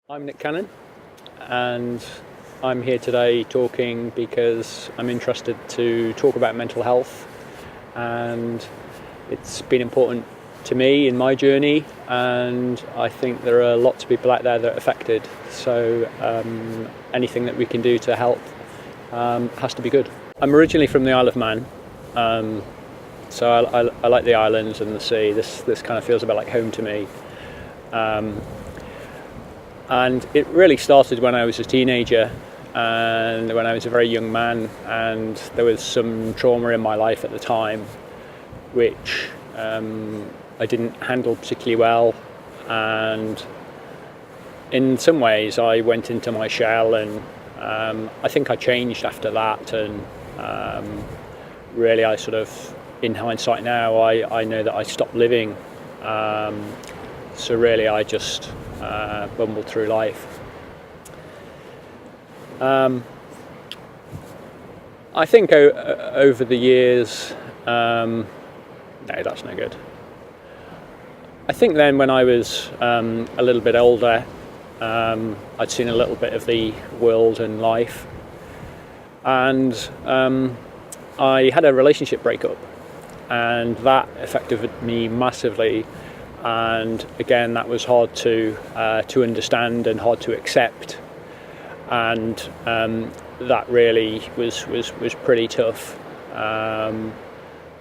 I'm Nick Cannon, and I'm here today talking because I'm interested to talk about mental health, and it's been important to me in my journey, and I think there are lots of people out there that are affected, so anything that we can do to help has to be good. I'm originally from the Isle of Man, so I like the islands and the sea. This kind of feels a bit like home to me. And it really started when I was a teenager and when I was a very young man, and there was some trauma in my life at the time which I didn't handle particularly well, and in some ways I went into my shell, and I think I changed after that, and really I sort of, in hindsight now, I know that I stopped living, so really I just bumbled through life. I think over the years, no, that's no good. I think then when I was a little bit older, I'd seen a little bit of the world and life, and I had a relationship breakup, and that affected me massively. And again, that was hard to understand and hard to accept, and that really was pretty tough. And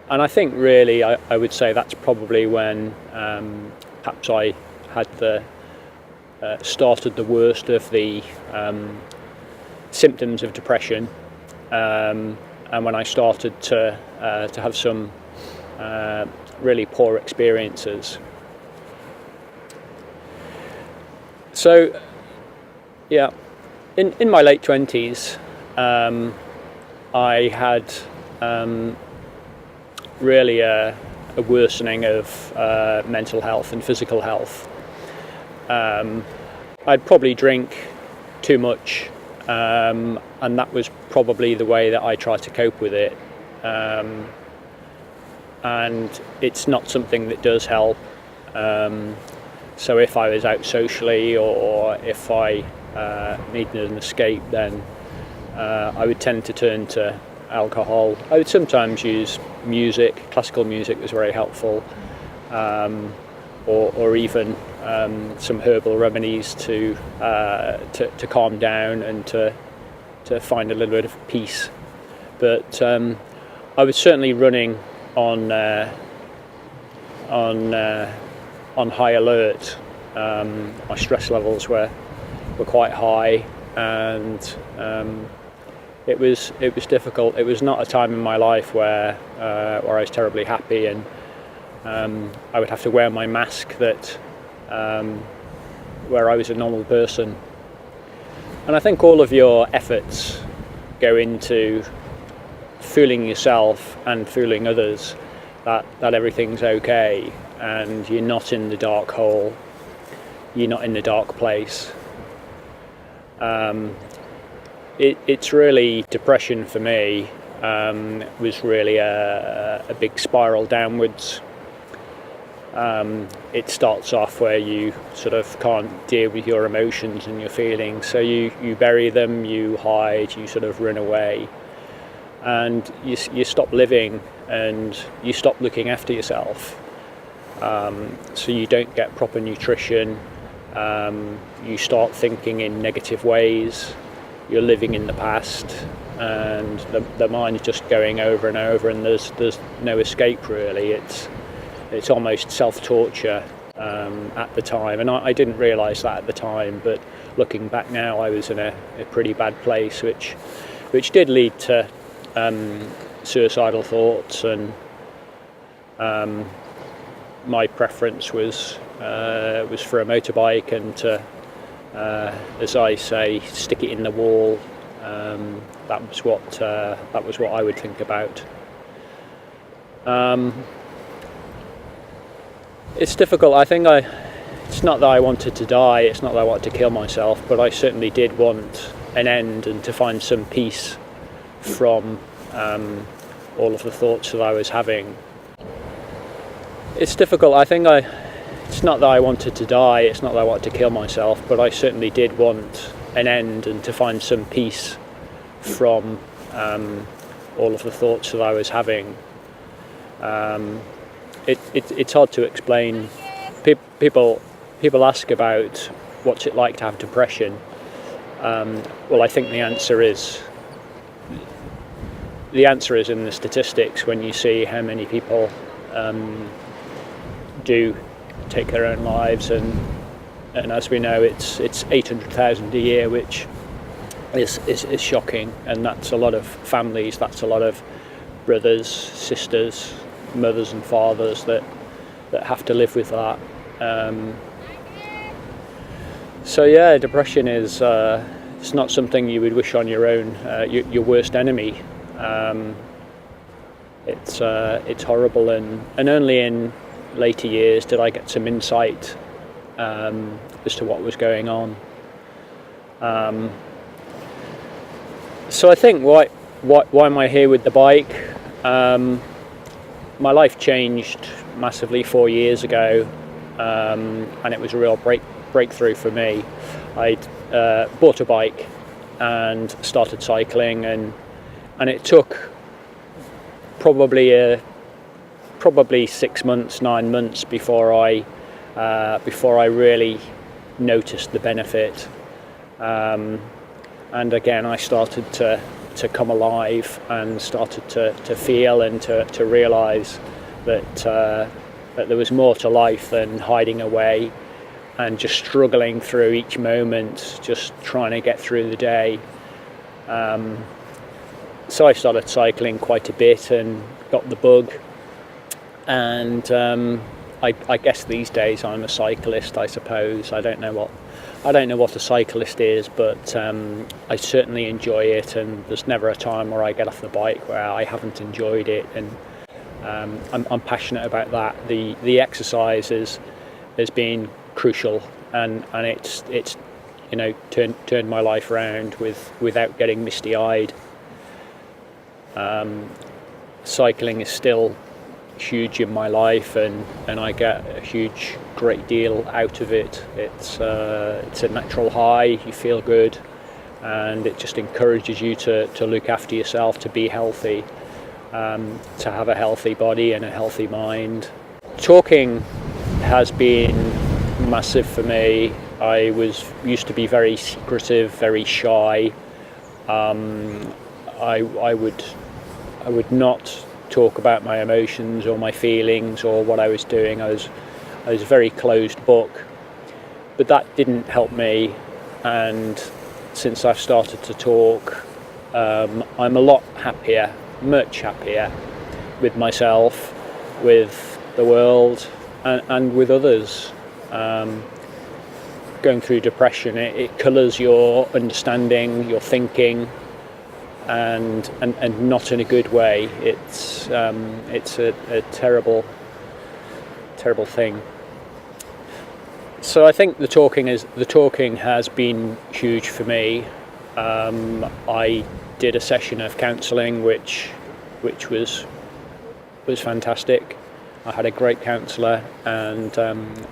I think really I would say that's probably when perhaps I had started the worst of the symptoms of depression, and when I started to have some really poor experiences. So, yeah, in my late 20s, I had really a worsening of mental health and physical health. I'd probably drink too much, and that was probably the way that I tried to cope with it. And it's not something that does help. So if I was out socially, or if I needed an escape, then I would tend to turn to alcohol. I would sometimes use music. Classical music was very helpful, or even some herbal remedies to calm down and to find a little bit of peace. But I was certainly running on high alert. My stress levels were quite high, and it was difficult. It was not a time in my life where I was terribly happy, and I would have to wear my mask that where I was a normal person. And I think all of your efforts go into fooling yourself and fooling others that everything's okay, and you're not in the dark hole, you're not in the dark place. It's really, depression for me was really a big spiral downwards. It starts off where you sort of can't deal with your emotions and your feelings, so you bury them, you hide, you sort of run away, and you stop living, and you stop looking after yourself. So you don't get proper nutrition, you start thinking in negative ways, you're living in the past, and the mind's just going over and over, and there's no escape really. It's almost self-torture at the time, and I didn't realise that at the time, but looking back now, I was in a pretty bad place, which did lead to suicidal thoughts, and my preference was for a motorbike, and to, as I say, stick it in the wall. That was what I would think about. It's difficult. I think it's not that I wanted to die. It's not that I wanted to kill myself, but I certainly did want an end and to find some peace from all of the thoughts that I was having. It's difficult. I think it's not that I wanted to die, it's not that I wanted to kill myself, but I certainly did want an end and to find some peace from all of the thoughts that I was having. It's hard to explain. People ask about what's it like to have depression. Well, I think the answer is in the statistics when you see how many people do take their own lives, and as we know, it's 800,000 a year, which is shocking, and that's a lot of families, that's a lot of brothers, sisters, mothers and fathers that have to live with that. So yeah, depression is it's not something you would wish on your own, your worst enemy. It's horrible, and only in later years did I get some insight as to what was going on. So I think why am I here with the bike? My life changed massively 4 years ago, and it was a real breakthrough for me. I'd bought a bike and started cycling, and it took probably 6 months, 9 months before I really noticed the benefit. And again, I started to come alive and started to feel and to realise that there was more to life than hiding away and just struggling through each moment, just trying to get through the day. So I started cycling quite a bit and got the bug. And I guess these days I'm a cyclist, I suppose. I don't know what a cyclist is, but I certainly enjoy it, and there's never a time where I get off the bike where I haven't enjoyed it, and I'm passionate about that. The exercise has been crucial, and it's turned my life around without getting misty-eyed. Cycling is still huge in my life, and I get a great deal out of it. It's a natural high, you feel good, and it just encourages you to look after yourself, to be healthy, to have a healthy body and a healthy mind. Talking has been massive for me. I used to be very secretive, very shy. I would not talk about my emotions or my feelings or what I was doing. I was a very closed book, but that didn't help me. And since I've started to talk, I'm a lot happier, much happier with myself, with the world, and with others. Going through depression, it colours your understanding, your thinking, and not in a good way. It's a terrible thing. So I think the talking has been huge for me. I did a session of counselling which was fantastic. I had a great counsellor, and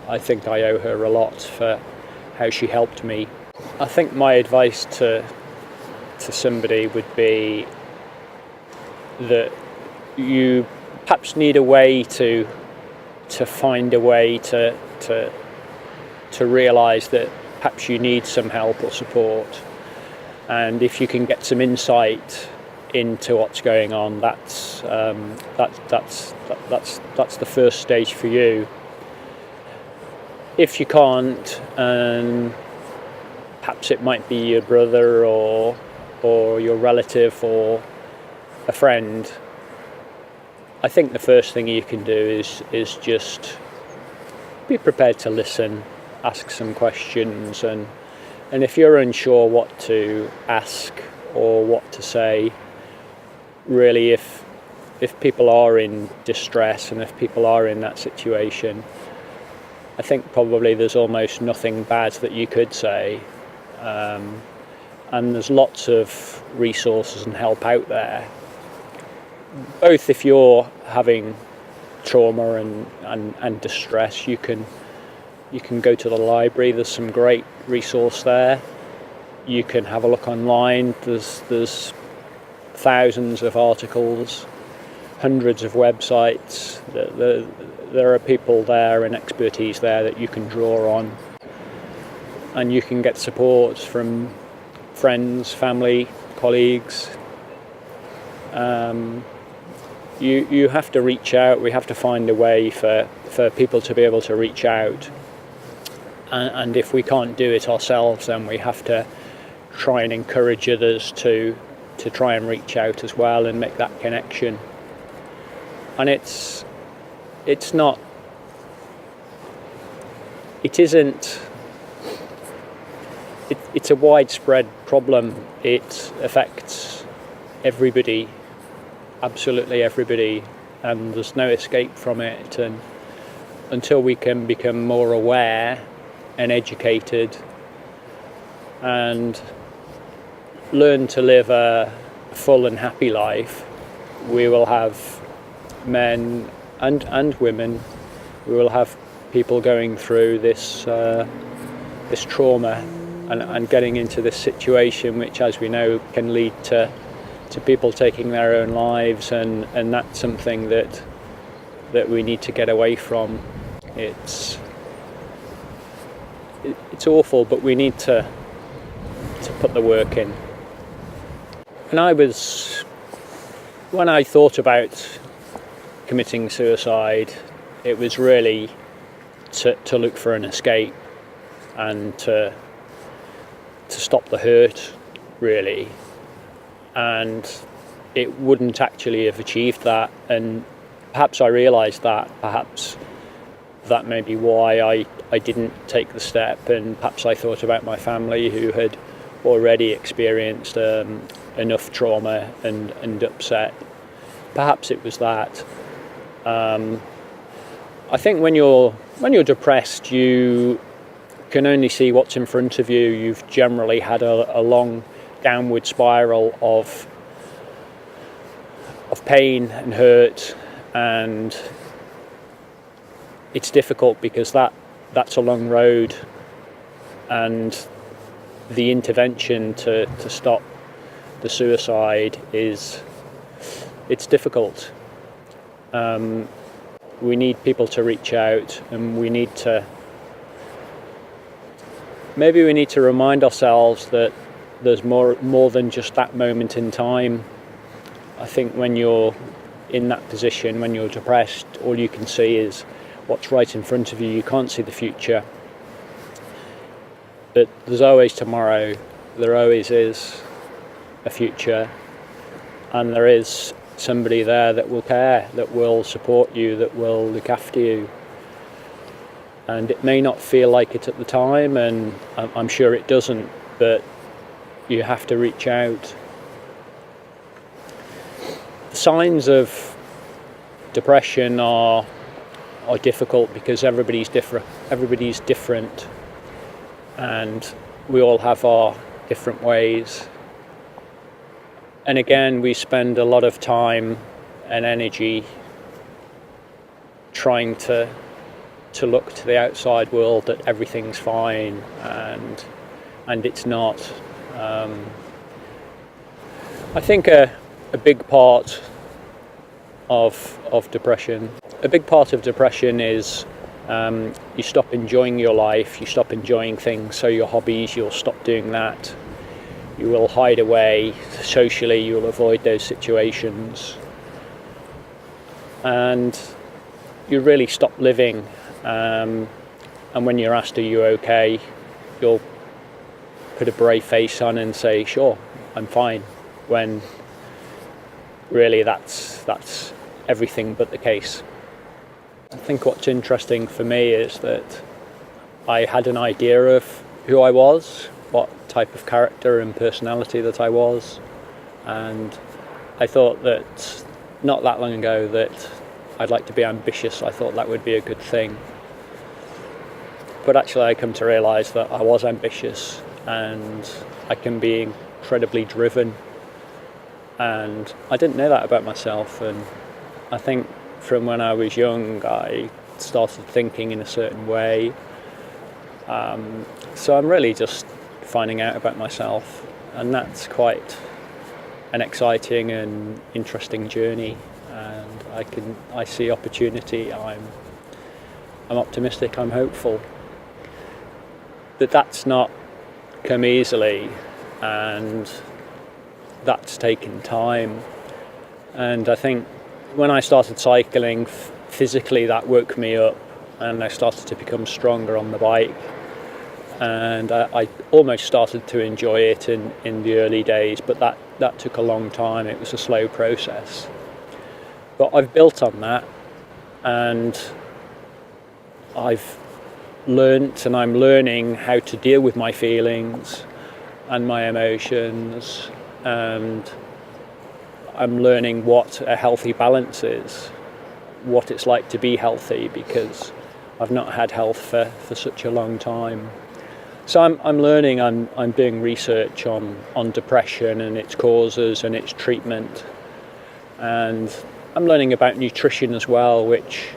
I think I owe her a lot for how she helped me. I think my advice to somebody would be that you perhaps need a way to find a way to realise that perhaps you need some help or support, and if you can get some insight into what's going on, that's the first stage for you. If you can't, and perhaps it might be your brother or your relative or a friend, I think the first thing you can do is just be prepared to listen, ask some questions, and if you're unsure what to ask or what to say, really if people are in distress and if people are in that situation, I think probably there's almost nothing bad that you could say. And there's lots of resources and help out there, both if you're having trauma and distress. You can You can go to the library, there's some great resource there. You can have a look online, there's thousands of articles, hundreds of websites. There are people there and expertise there that you can draw on, and you can get support from friends, family, colleagues. You have to reach out. We have to find a way for people to be able to reach out, and if we can't do it ourselves, then we have to try and encourage others to try and reach out as well and make that connection. And it's a widespread problem. It affects everybody, absolutely everybody, and there's no escape from it. And until we can become more aware and educated and learn to live a full and happy life, we will have men and women, we will have people going through this trauma and getting into this situation, which, as we know, can lead to people taking their own lives, and that's something that we need to get away from. It's awful, but we need to put the work in. And when I thought about committing suicide, it was really to look for an escape and to stop the hurt, really. And it wouldn't actually have achieved that, and perhaps I realised that. Perhaps that may be why I didn't take the step, and perhaps I thought about my family who had already experienced enough trauma and upset. Perhaps it was that. I think when you're depressed, you can only see what's in front of you. You've generally had a long downward spiral of pain and hurt, and it's difficult because that's a long road, and the intervention to stop the suicide it's difficult. We need people to reach out, and we need to remind ourselves that there's more than just that moment in time. I think when you're in that position, when you're depressed, all you can see is what's right in front of you. You can't see the future. But there's always tomorrow. There always is a future. And there is somebody there that will care, that will support you, that will look after you. And it may not feel like it at the time, and I'm sure it doesn't, but you have to reach out. The signs of depression are difficult because everybody's different, and we all have our different ways. And again, we spend a lot of time and energy trying to look to the outside world that everything's fine, and it's not. I think a big part of depression is you stop enjoying your life, you stop enjoying things. So your hobbies, you'll stop doing that. You will hide away socially, you will avoid those situations, and you really stop living. And when you're asked, are you okay, you'll put a brave face on and say, sure, I'm fine, when really that's everything but the case. I think what's interesting for me is that I had an idea of who I was, what type of character and personality that I was, and I thought that not that long ago that I'd like to be ambitious. I thought that would be a good thing, but actually I come to realise that I was ambitious, and I can be incredibly driven, and I didn't know that about myself. And I think from when I was young I started thinking in a certain way, So I'm really just finding out about myself, and that's quite an exciting and interesting journey. And I see opportunity. I'm optimistic. I'm hopeful. But that's not come easily, and that's taken time. And I think when I started cycling, physically that woke me up, and I started to become stronger on the bike. And I almost started to enjoy it in the early days, but that took a long time. It was a slow process. But I've built on that, and I've learnt, and I'm learning how to deal with my feelings and my emotions, and I'm learning what a healthy balance is, what it's like to be healthy, because I've not had health for such a long time. So I'm learning, I'm doing research on depression and its causes and its treatment, and I'm learning about nutrition as well, which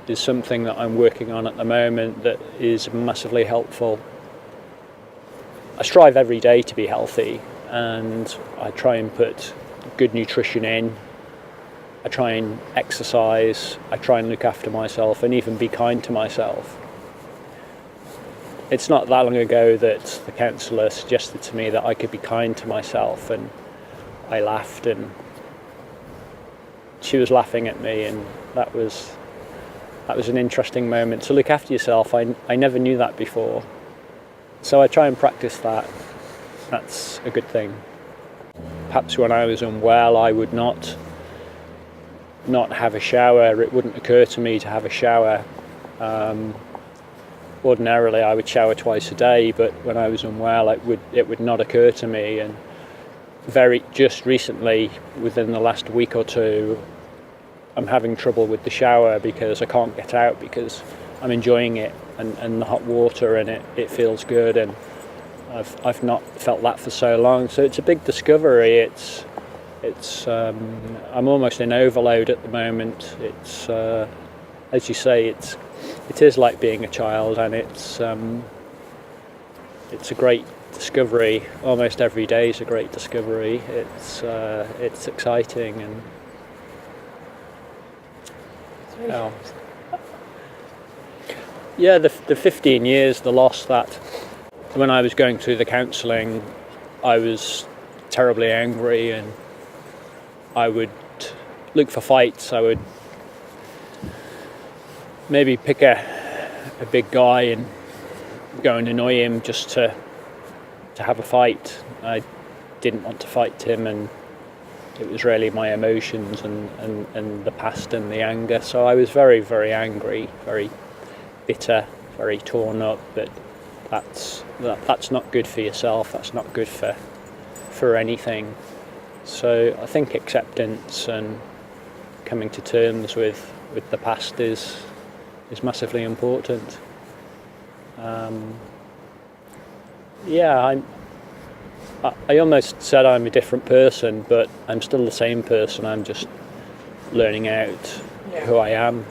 is something that I'm working on at the moment that is massively helpful. I strive every day to be healthy, and I try and put good nutrition in. I try and exercise, I try and look after myself and even be kind to myself. It's not that long ago that the counsellor suggested to me that I could be kind to myself, and I laughed, and she was laughing at me, and that was an interesting moment. To look after yourself, I never knew that before. So I try and practice that. That's a good thing. Perhaps when I was unwell, I would not have a shower. It wouldn't occur to me to have a shower. Ordinarily I would shower twice a day, but when I was unwell it would not occur to me. And just recently, within the last week or two, I'm having trouble with the shower because I can't get out, because I'm enjoying it and the hot water, and it feels good, and I've not felt that for so long. So it's a big discovery. I'm almost in overload at the moment. It's as you say, it is like being a child, and it's a great discovery. Almost every day is a great discovery. It's exciting, and yeah, the 15 years, the loss that when I was going through the counselling, I was terribly angry, and I would look for fights. I would maybe pick a big guy and go and annoy him just to have a fight. I didn't want to fight him, and it was really my emotions and the past and the anger. So I was very, very angry, very bitter, very torn up. But that's not good for yourself. That's not good for anything. So I think acceptance and coming to terms with the past is massively important. I almost said I'm a different person, but I'm still the same person. I'm just learning out who I am.